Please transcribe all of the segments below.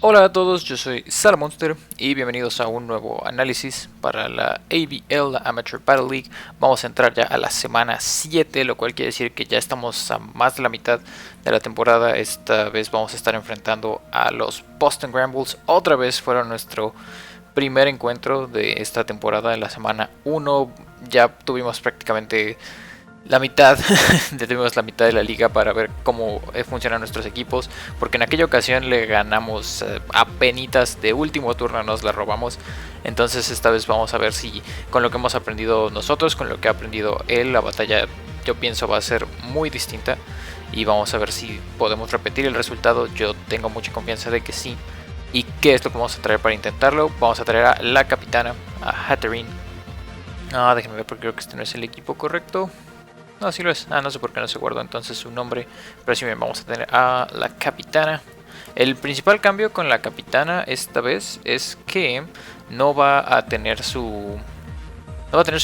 Hola a todos, yo soy Salamonster y bienvenidos a un nuevo análisis para la ABL, la Amateur Battle League. Vamos a entrar ya a la semana 7, lo cual quiere decir que ya estamos a más de la mitad de la temporada. Esta vez vamos a estar enfrentando a los Boston Grambles. Otra vez fueron nuestro primer encuentro de esta temporada en la semana 1. Ya tuvimos prácticamente la mitad, tuvimos la mitad de la liga para ver cómo funcionan nuestros equipos, porque en aquella ocasión le ganamos a penitas de último turno, nos la robamos. Entonces esta vez vamos a ver si con lo que hemos aprendido nosotros, con lo que ha aprendido él, la batalla yo pienso va a ser muy distinta y vamos a ver si podemos repetir el resultado. Yo tengo mucha confianza de que sí. ¿Y qué es lo que vamos a traer para intentarlo? Vamos a traer a la capitana, a Hatterene. Déjenme ver porque creo que este no es el equipo correcto. No, sí lo es. No sé por qué no se guardó entonces su nombre. Pero sí, bien, vamos a tener a la capitana. El principal cambio con la capitana esta vez es que no va a tener su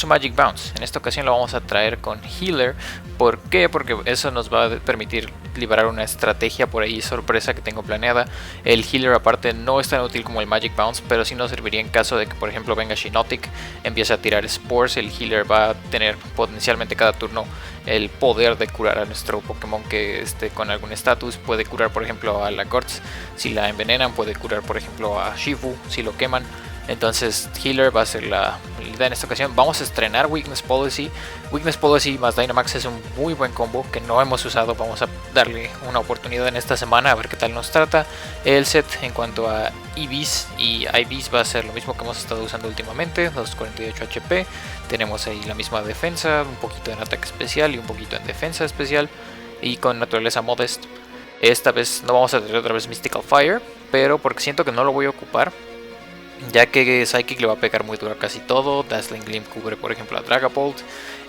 Magic Bounce. En esta ocasión lo vamos a traer con Healer. ¿Por qué? Porque eso nos va a permitir liberar una estrategia por ahí sorpresa que tengo planeada. El Healer aparte no es tan útil como el Magic Bounce, pero sí nos serviría en caso de que por ejemplo venga Shiinotic, empiece a tirar Spores. El Healer va a tener potencialmente cada turno el poder de curar a nuestro Pokémon que esté con algún estatus. Puede curar por ejemplo a la Gortz si la envenenan, puede curar por ejemplo a Shifu si lo queman. Entonces Healer va a ser la idea en esta ocasión. Vamos a estrenar Weakness Policy. Weakness Policy más Dynamax es un muy buen combo que no hemos usado. Vamos a darle una oportunidad en esta semana a ver qué tal nos trata. El set en cuanto a EVs y IVs va a ser lo mismo que hemos estado usando últimamente. 248 HP. Tenemos ahí la misma defensa, un poquito en ataque especial y un poquito en defensa especial. Y con naturaleza Modest. Esta vez no vamos a tener otra vez Mystical Fire, pero porque siento que no lo voy a ocupar, ya que Psychic le va a pegar muy duro a casi todo. Dazzling Gleam cubre por ejemplo a Dragapult.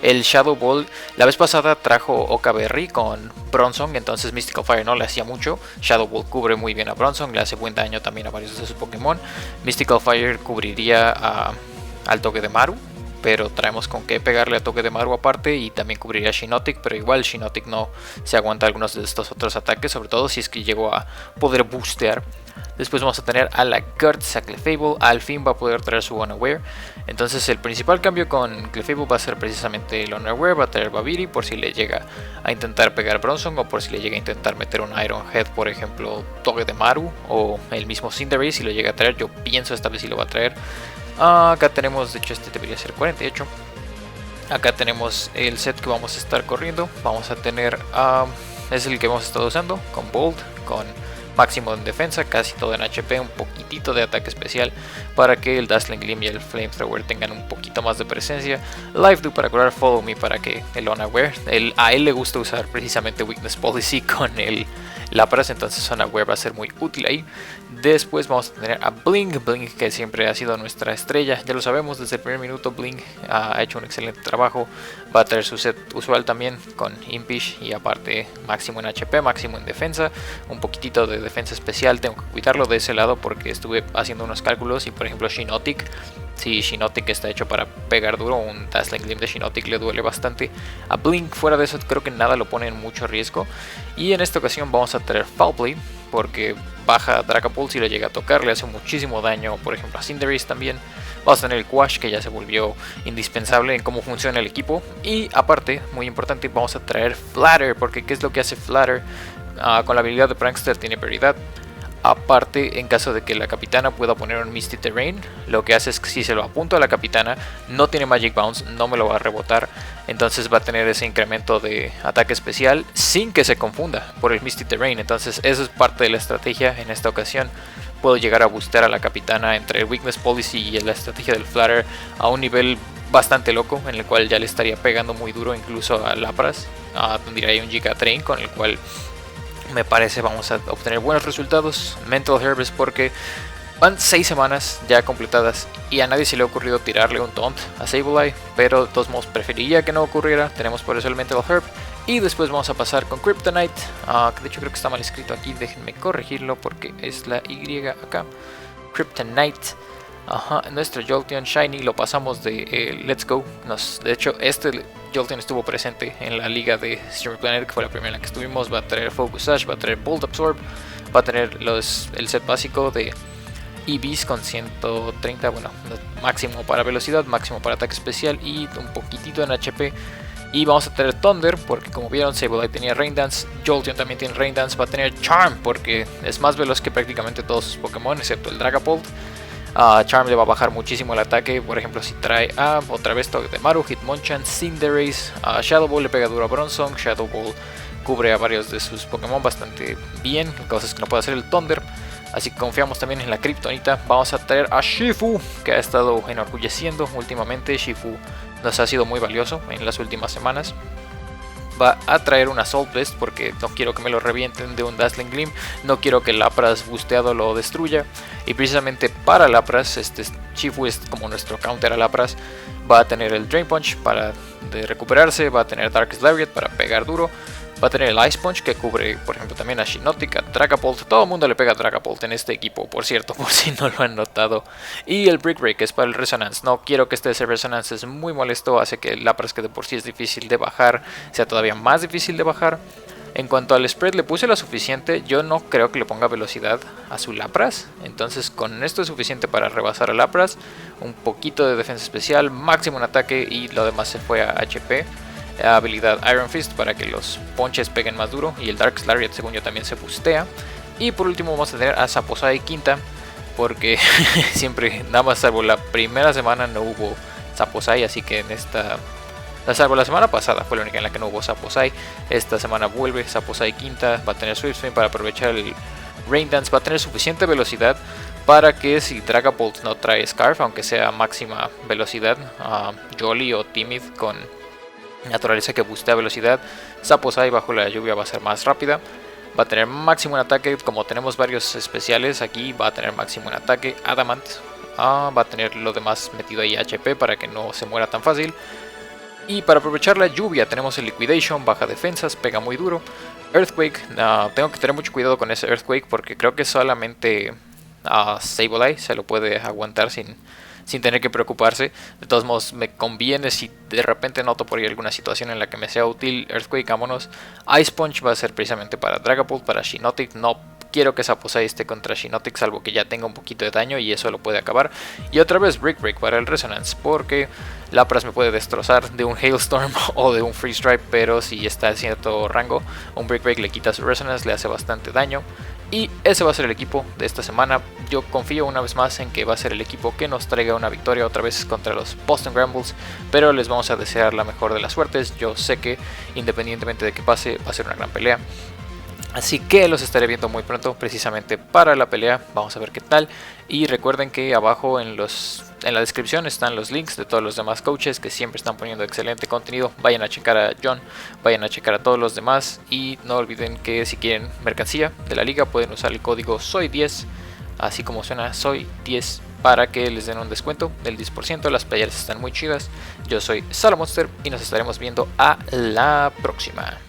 El Shadow Ball, la vez pasada trajo Okaberry con Bronzong, entonces Mystical Fire no le hacía mucho. Shadow Ball cubre muy bien a Bronzong, le hace buen daño también a varios de sus Pokémon. Mystical Fire cubriría al Togedemaru, pero traemos con qué pegarle a Togedemaru aparte, y también cubriría a Shiinotic, pero igual Shiinotic no se aguanta algunos de estos otros ataques, sobre todo si es que llegó a poder boostear. Después vamos a tener a la Gortz, a Clefable, al fin va a poder traer su Unaware. Entonces el principal cambio con Clefable va a ser precisamente el Unaware. Va a traer Babiri por si le llega a intentar pegar Bronzong, o por si le llega a intentar meter un Iron Head, por ejemplo Togedemaru, o el mismo Cinderace si lo llega a traer. Yo pienso esta vez si lo va a traer. Acá tenemos, de hecho este debería ser 48. Acá tenemos el set que vamos a estar corriendo. Vamos a tener, es el que hemos estado usando, con Bolt, con máximo en defensa, casi todo en HP, un poquitito de ataque especial para que el Dazzling Gleam y el Flamethrower tengan un poquito más de presencia. Live Do para curar, Follow Me para que el Unaware, a él le gusta usar precisamente Weakness Policy con el Lapras, entonces Unaware va a ser muy útil ahí. Después vamos a tener a Bling, que siempre ha sido nuestra estrella, ya lo sabemos desde el primer minuto. Bling ha hecho un excelente trabajo, va a traer su set usual también con Impish, y aparte máximo en HP, máximo en defensa, un poquitito de defensa especial. Tengo que cuidarlo de ese lado porque estuve haciendo unos cálculos y por ejemplo Shiinotic, si Shiinotic está hecho para pegar duro, un Dazzling Gleam de Shiinotic le duele bastante. A Blink fuera de eso creo que nada lo pone en mucho riesgo. Y en esta ocasión vamos a traer Foul Play porque baja Dragapult si le llega a tocar, le hace muchísimo daño por ejemplo a Cinderace también. Vamos a tener el Quash, que ya se volvió indispensable en cómo funciona el equipo. Y aparte, muy importante, vamos a traer Flatter, porque ¿qué es lo que hace Flatter? Con la habilidad de Prankster tiene prioridad. Aparte, en caso de que la capitana pueda poner un Misty Terrain, lo que hace es que si se lo apunto a la capitana, no tiene Magic Bounce, no me lo va a rebotar. Entonces va a tener ese incremento de ataque especial sin que se confunda por el Misty Terrain. Entonces eso es parte de la estrategia en esta ocasión. Puedo llegar a boostear a la capitana entre el Weakness Policy y la estrategia del Flatter a un nivel bastante loco, en el cual ya le estaría pegando muy duro incluso a Lapras. Tendría ahí un Giga Train con el cual me parece vamos a obtener buenos resultados. Mental Herb es porque van 6 semanas ya completadas y a nadie se le ha ocurrido tirarle un Taunt a Sableye, pero de todos modos preferiría que no ocurriera. Tenemos por eso el Mental Herb. Y después vamos a pasar con Kryptonite, que de hecho creo que está mal escrito aquí, déjenme corregirlo porque es la Y acá. Kryptonite. Nuestro Jolteon Shiny lo pasamos de Let's Go. De hecho, este Jolteon estuvo presente en la liga de Streamer Planet, que fue la primera en la que estuvimos. Va a traer Focus Sash, va a traer Bolt Absorb, Va a tener el set básico de EVs con 130, bueno, máximo para velocidad, máximo para ataque especial y un poquitito en HP. Y vamos a tener Thunder, porque como vieron, Sableye tenía Rain Dance, Jolteon también tiene Rain Dance, va a tener Charm, porque es más veloz que prácticamente todos sus Pokémon, excepto el Dragapult. Charm le va a bajar muchísimo el ataque, por ejemplo si trae a otra vez Togedemaru, Hitmonchan, Cinderace, Shadow Ball le pega duro a Bronzong, Shadow Ball cubre a varios de sus Pokémon bastante bien, cosas que no puede hacer el Thunder. Así que confiamos también en la Kryptonita. Vamos a traer a Shifu, que ha estado enorgulleciendo últimamente. Shifu nos ha sido muy valioso en las últimas semanas. Va a traer una Assault Vest porque no quiero que me lo revienten de un Dazzling Gleam. No quiero que el Lapras busteado lo destruya. Y precisamente para Lapras, Shifu es como nuestro counter a Lapras. Va a tener el Drain Punch para recuperarse. Va a tener Darkest Lariat para pegar duro. Va a tener el Ice Punch que cubre, por ejemplo, también a Shiinotic, a Dragapult. Todo el mundo le pega a Dragapult en este equipo, por cierto, por si no lo han notado. Y el Brick Break es para el Resonance. No quiero que ese Resonance, es muy molesto. Hace que el Lapras, que de por sí es difícil de bajar, sea todavía más difícil de bajar. En cuanto al Spread, le puse lo suficiente. Yo no creo que le ponga velocidad a su Lapras. Entonces con esto es suficiente para rebasar a Lapras. Un poquito de defensa especial, máximo en ataque y lo demás se fue a HP. Habilidad Iron Fist para que los ponches peguen más duro, y el Dark Lariat según yo también se bustea. Y por último vamos a tener a Saposai quinta, porque siempre, nada más salvo la primera semana no hubo Saposai, así que en esta, salvo la semana pasada fue la única en la que no hubo Saposai. Esta semana vuelve Saposai quinta, va a tener Swift Swing para aprovechar el Rain Dance, va a tener suficiente velocidad para que si Dragapult no trae Scarf, aunque sea máxima velocidad, Jolly o Timid con naturaleza que boostea velocidad, Saposai bajo la lluvia va a ser más rápida. Va a tener máximo en ataque, como tenemos varios especiales aquí, va a tener máximo en ataque. Adamant va a tener lo demás metido ahí HP para que no se muera tan fácil. Y para aprovechar la lluvia tenemos el Liquidation, baja defensas, pega muy duro. Earthquake, tengo que tener mucho cuidado con ese Earthquake porque creo que solamente Sableye se lo puede aguantar sin tener que preocuparse. De todos modos me conviene si de repente noto por ahí alguna situación en la que me sea útil Earthquake, vámonos. Ice Punch va a ser precisamente para Dragapult, para Shiinotic. No quiero que Saposai esté contra Shiinotic, salvo que ya tenga un poquito de daño y eso lo puede acabar. Y otra vez Brick Break para el Resonance, porque Lapras me puede destrozar de un Hailstorm o de un Freeze Drive, pero si está en cierto rango, un Brick Break le quita su Resonance, le hace bastante daño. Y ese va a ser el equipo de esta semana. Yo confío una vez más en que va a ser el equipo que nos traiga una victoria otra vez contra los Boston Brambles, pero les vamos a desear la mejor de las suertes. Yo sé que independientemente de que pase, va a ser una gran pelea. Así que los estaré viendo muy pronto precisamente para la pelea. Vamos a ver qué tal. Y recuerden que abajo en la descripción están los links de todos los demás coaches que siempre están poniendo excelente contenido. Vayan a checar a John, vayan a checar a todos los demás. Y no olviden que si quieren mercancía de la liga pueden usar el código SOY10. Así como suena SOY10 para que les den un descuento del 10%. Las playeras están muy chidas. Yo soy Salamonster y nos estaremos viendo a la próxima.